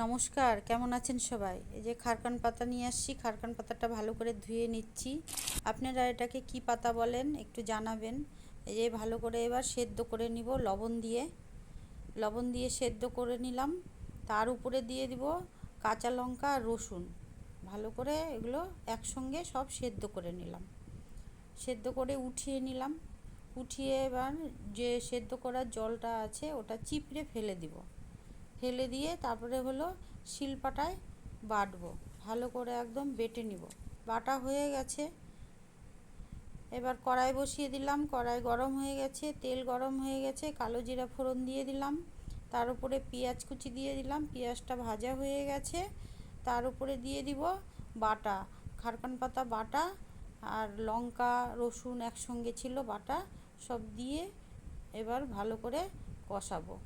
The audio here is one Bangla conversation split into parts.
নমস্কার, কেমন আছেন সবাই? এই যে খারকান পাতা নিয়ে আসছি, খারকান পাতাটা ভালো করে ধুয়ে নিচ্ছি। আপনারা এটাকে কি পাতা বলেন একটু জানাবেন। এই যে ভালো করে এবার সেদ্ধ করে নিব লবণ দিয়ে সেদ্ধ করে নিলাম। তার উপরে দিয়ে দিব কাঁচা লঙ্কা আর রসুন। ভালো করে এগুলো একসঙ্গে সব সেদ্ধ করে নিলাম, সেদ্ধ করে উঠিয়ে নিলাম। উঠিয়ে এবার যে সেদ্ধ করার জলটা আছে ওটা চিপড়ে ফেলে দিব। ফেলে দিয়ে তারপরে হলো শিলপাটায় বাটবো, ভালো করে একদম বেটে নিব। বাটা হয়ে গেছে, এবার কড়াই বসিয়ে দিলাম। কড়াই গরম হয়ে গেছে, তেল গরম হয়ে গেছে, কালো জিরা ফোড়ন দিয়ে দিলাম। তার উপরে পেঁয়াজ কুচি দিয়ে দিলাম, পেঁয়াজটা ভাজা হয়ে গেছে। তার উপরে দিয়ে দিব বাটা, খারকান পাতা বাটা আর লঙ্কা রসুন একসঙ্গে ছিল বাটা, সব দিয়ে এবার ভালো করে কষাবো।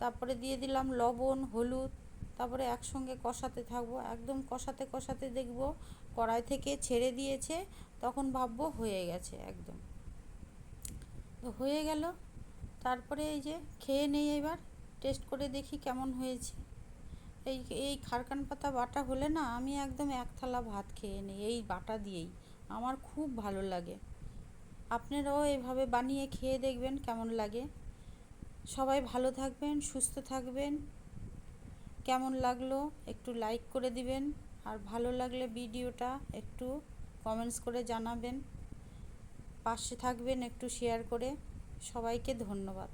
তারপরে দিয়ে দিলাম লবণ হলুদ, তারপরে একসঙ্গে কষাতে থাকবো। একদম কষাতে কষাতে দেখব কড়াই থেকে ছেড়ে দিয়েছে, তখন ভাববো হয়ে গেছে একদম। তো হয়ে গেল, তারপরে এই যে খেয়ে নেই, এবার টেস্ট করে দেখি কেমন হয়েছে। এই এই খারকান পাতা বাটা হলে না আমি একদম এক থালা ভাত খেয়ে নিই এই বাটা দিয়েই, আমার খুব ভালো লাগে। আপনারাও এভাবে বানিয়ে খেয়ে দেখবেন কেমন লাগে। সবাই ভালো থাকবেন, সুস্থ থাকবেন। কেমন লাগলো একটু লাইক করে দিবেন, আর ভালো লাগলে ভিডিওটা একটু কমেন্টস করে জানাবেন। পাশে থাকবেন একটু শেয়ার করে। সবাইকে ধন্যবাদ।